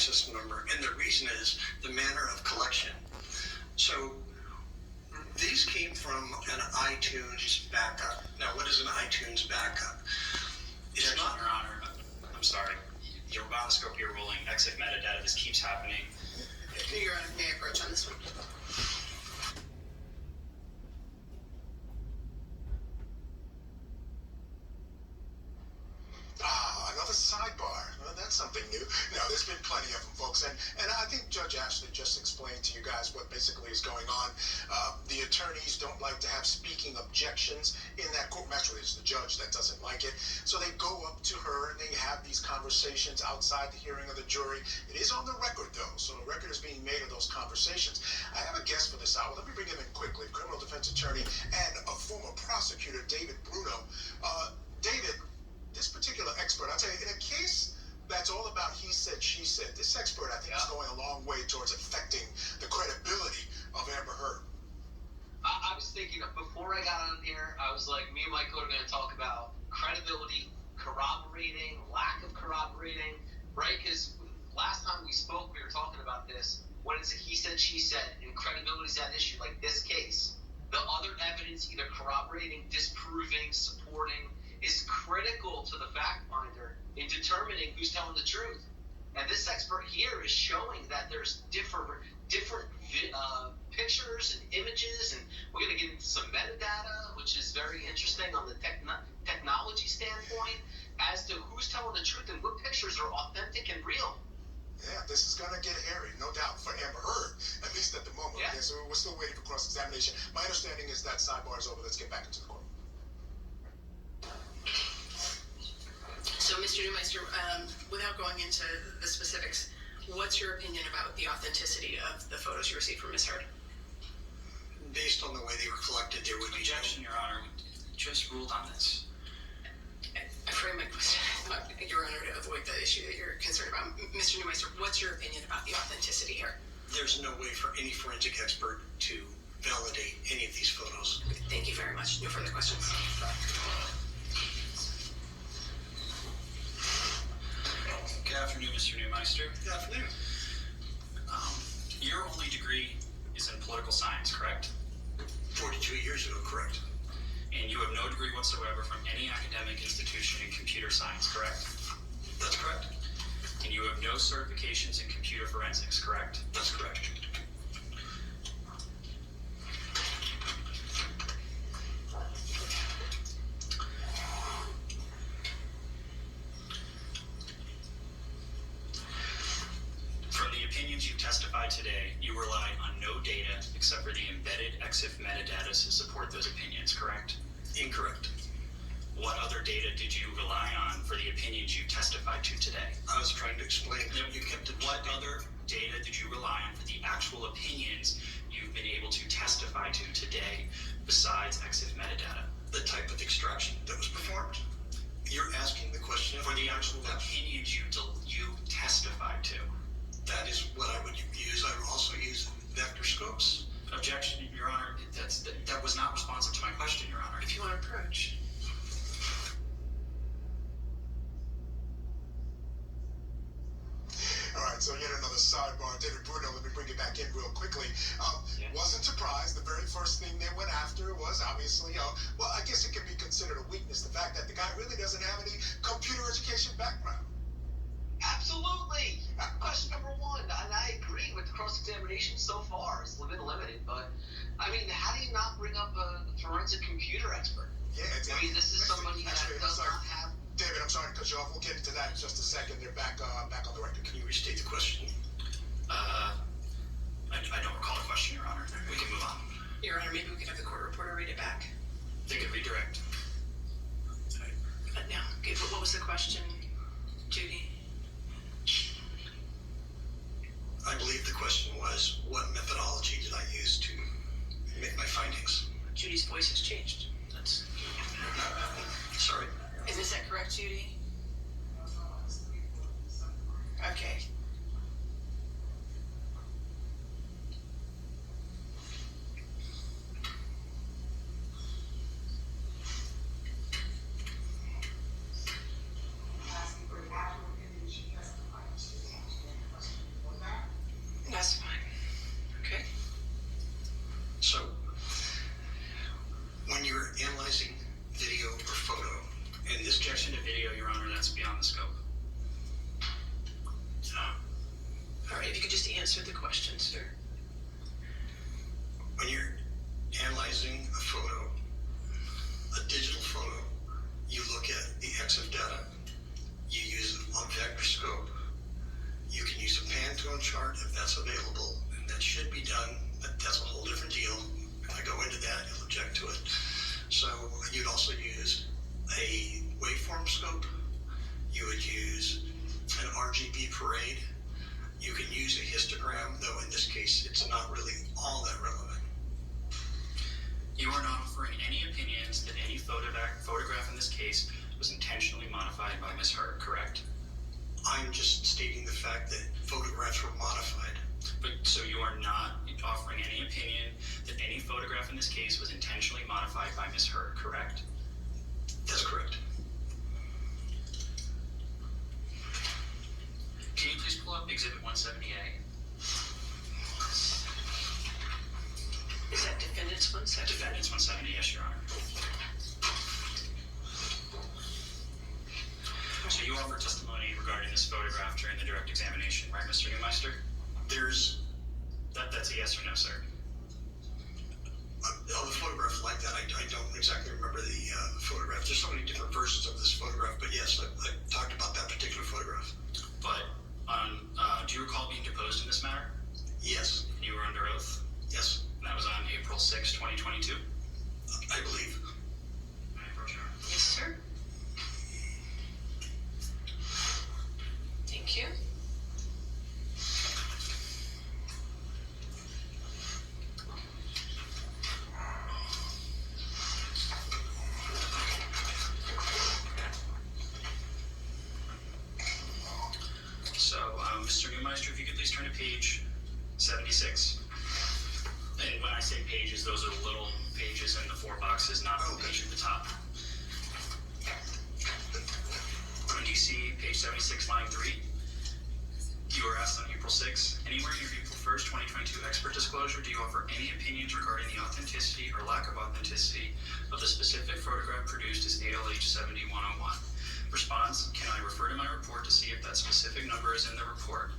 system number, and the reason is the manner of collection. So these came from an iTunes backup. Now, what is an iTunes backup? It's Objection, not. Your Honor. I'm sorry. You're about to scope your ruling. Exif metadata. This keeps happening. Your Honor, may I approach on this one? Another sidebar. Well, that's something new. No, there's been plenty of them, folks. And I think Judge Ashley just explained to you guys what basically is going on. The attorneys don't like to have speaking objections in that court. Actually, it's the judge that doesn't like it. So they go up to her and they have these conversations outside the hearing of the jury. It is on the record, though. So the record is being made of those conversations. I have a guest for this hour. Let me bring him in quickly. Criminal defense attorney and a former prosecutor, David Bruno. David, this particular expert, I'll tell you, in a case that's all about he said, she said, this expert, I think, is going a long way towards affecting the credibility of Amber Heard. I was thinking, before I got on here, I was like, me and Michael are going to talk about credibility, corroborating, lack of corroborating, right? Because last time we spoke, we were talking about this. When it's a he said, she said, and credibility is at issue, like this case, the other evidence either corroborating, disproving, supporting, is critical to the fact finder in determining who's telling the truth. And this expert here is showing that there's different pictures and images, and we're going to get into some metadata, which is very interesting on the technology standpoint, as to who's telling the truth and what pictures are authentic and real. Yeah, this is going to get hairy, no doubt, for Amber Heard, at least at the moment. Yeah. So we're still waiting for cross-examination. My understanding is that sidebar is over. Let's get back into the court. So, Mr. Neumeister, without going into the specifics, what's your opinion about the authenticity of the photos you received from Ms. Heard? Based on the way they were collected, there would be Objection, Your Honor. We just ruled on this. I frame my question, Your Honor, to avoid the issue that you're concerned about. Mr. Neumeister, what's your opinion about the authenticity here? There's no way for any forensic expert to validate any of these photos. Thank you very much. No further questions. Good afternoon, Mr. Neumeister. Good afternoon. Your only degree is in political science, correct? 42 years ago, correct. And you have no degree whatsoever from any academic institution in computer science, correct? That's correct. And you have no certifications in computer forensics, correct? That's correct. From the opinions you testified today, you rely on no data except for the embedded EXIF metadata to support those opinions, correct? Incorrect. What other data did you rely on for the opinions you testified to today? I was trying to explain that you kept it. What other data did you rely on for the actual opinions you've been able to testify to today besides EXIF metadata? The type of extraction that was performed. You're asking the question For the actual opinions you testified to. That is what I would use. I would also use vector scopes. Objection, Your Honor. That was not responsive to my question, Your Honor. If you want to approach. All right, so yet another sidebar. David Bruno, let me bring it back in real quickly. Yeah. Wasn't surprised. The very first thing they went after was obviously, well, I guess it can be considered a weakness, the fact that the guy really doesn't have any computer education background. Absolutely. Question number one, and I agree with the cross-examination so far. It's a bit limited, but I mean, how do you not bring up a forensic computer expert? Yeah, I mean, this is somebody that does not have. David, I'm sorry to cut you off. We'll get into that in just a second. They're back on the record. Can you restate the question? I don't recall the question, Your Honor. We can move on. Your Honor, maybe we could have the court reporter read it back. They could redirect. Now, okay, what was the question, Judy? I believe the question was, what methodology did I use to make my findings? Judy's voice has changed. That's Sorry. Is that correct, Judy? Okay. case, it's not really all that relevant. You are not offering any opinions that any photograph in this case was intentionally modified by Ms. Hurd, correct? I'm just stating the fact that photographs were modified. But so you are not offering any opinion that any photograph in this case was intentionally modified by Ms. Hurd, correct? That's correct. Can you please pull up Exhibit 170A? Is that defendant's one section? Defendant's 170, yes, Your Honor. So you offered testimony regarding this photograph during the direct examination, right, Mr. Neumeister? That's a yes or no, sir. All the photographs like that, I don't exactly remember the photograph. There's so many different versions of this photograph, but yes, I talked about that particular photograph. But do you recall being deposed in this matter? Yes. You were under oath? Yes, And that was on April 6, 2022? I believe. May I approach, Your Honor? Yes, sir. Thank you. So, Mr. Neumeister, if you could please turn to page 76. And when I say pages, those are the little pages in the 4 boxes, not the page at the top. When you see page 76, line 3, you were asked on April 6, anywhere in your April 1st, 2022 expert disclosure, do you offer any opinions regarding the authenticity or lack of authenticity of the specific photograph produced as ALH 7101? Response, can I refer to my report to see if that specific number is in the report?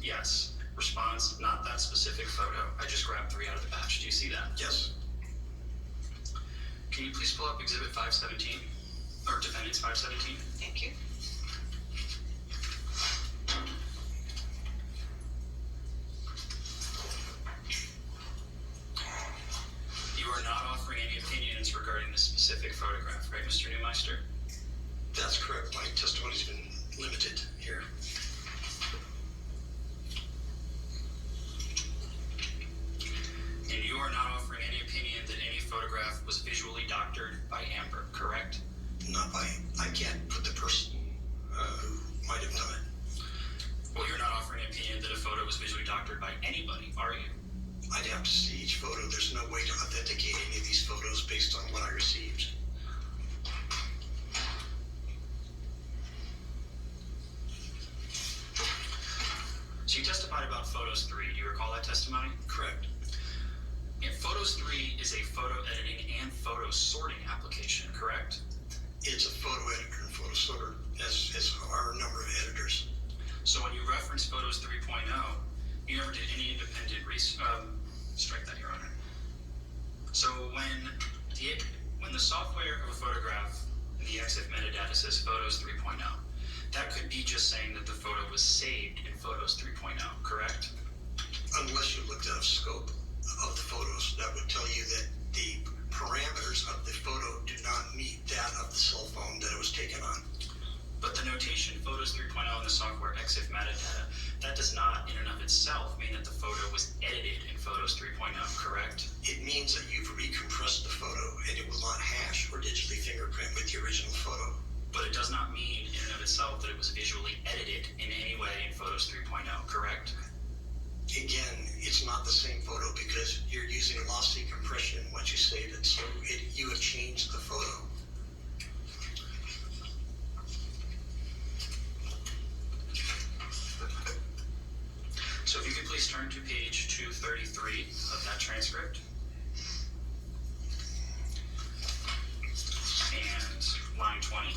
Yes. Response, not that specific photo. I just grabbed 3 out of the batch. Do you see that? Yes. Can you please pull up Exhibit 517? Or Defendant's 517? Thank you. You are not offering any opinions regarding this specific photograph, right, Mr. Neumeister? That's correct. My testimony's been limited here. And you are not offering any opinion that any photograph was visually doctored by Amber, correct? Not by, I can't put the person who might have done it. Well, you're not offering an opinion that a photo was visually doctored by anybody, are you? I'd have to see each photo. There's no way to authenticate any of these photos based on what I received. So you testified about Photos 3. Do you recall that testimony? Correct. And Photos 3 is a photo editing and photo sorting application, correct? It's a photo editor and photo sorter, as are a number of editors. So when you reference Photos 3.0, you never did any independent research. Strike that, Your Honor. So when the software of a photograph in the EXIF metadata says Photos 3.0, that could be just saying that the photo was saved in Photos 3.0, correct? Unless you looked at a scope of the photos, that would tell you that the parameters of the photo do not meet that of the cell phone that it was taken on. But the notation Photos 3.0 in the software EXIF metadata, that does not in and of itself mean that the photo was edited in Photos 3.0, correct? It means that you've recompressed the photo and it will not hash or digitally fingerprint with the original photo. But it does not mean in and of itself that it was visually edited in any way in Photos 3.0, correct? Again, it's not the same photo because you're using lossy compression once you save it, so you have changed the photo. So if you could please turn to page 233 of that transcript. And line 20.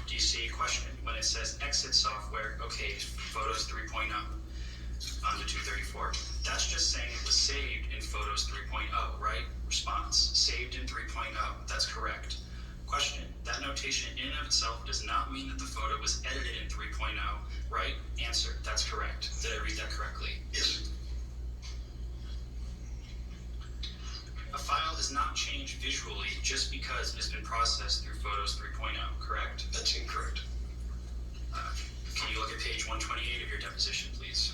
Do you see a question? When it says exit software, okay, Photos 3.0 on the 234. That's just saying it was saved in Photos 3.0, right? Response, saved in 3.0. That's correct. Question, that notation in and of itself does not mean that the photo was edited in 3.0, right? Answer, that's correct. Did I read that correctly? Yes. A file is not changed visually just because it has been processed through Photos 3.0, correct? That's incorrect. Can you look at page 128 of your deposition, please?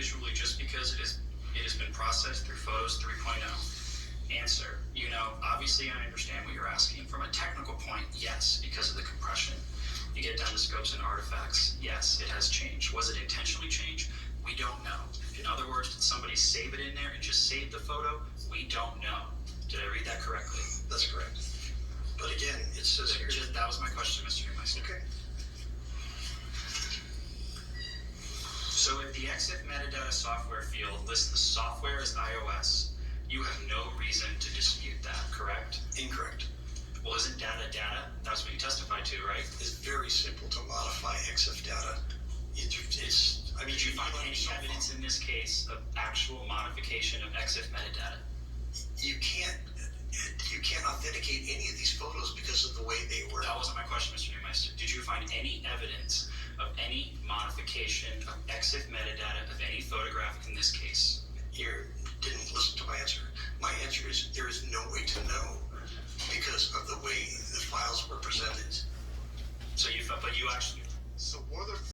visually just because it has been processed through Photos 3.0? Answer, obviously I understand what you're asking. From a technical point, yes, because of the compression. You get down to scopes and artifacts, yes, it has changed. Was it intentionally changed? We don't know. In other words, did somebody save it in there and just save the photo? We don't know. Did I read that correctly? That's correct. But again, it says here. That was my question, Mr. Newmeister. Okay. So if the EXIF metadata software field lists the software as iOS, you have no reason to dispute that, correct? Incorrect. Well, isn't data data? That's what you testified to, right? It's very simple to modify EXIF data. Did you find any evidence in this case of actual modification of EXIF metadata? You can't authenticate any of these photos because of the way they were. That wasn't my question, Mr. Newmeister. Did you find any evidence of any modification of EXIF metadata of any photograph in this case? You didn't listen to my answer. My answer is there is no way to know because of the way the files were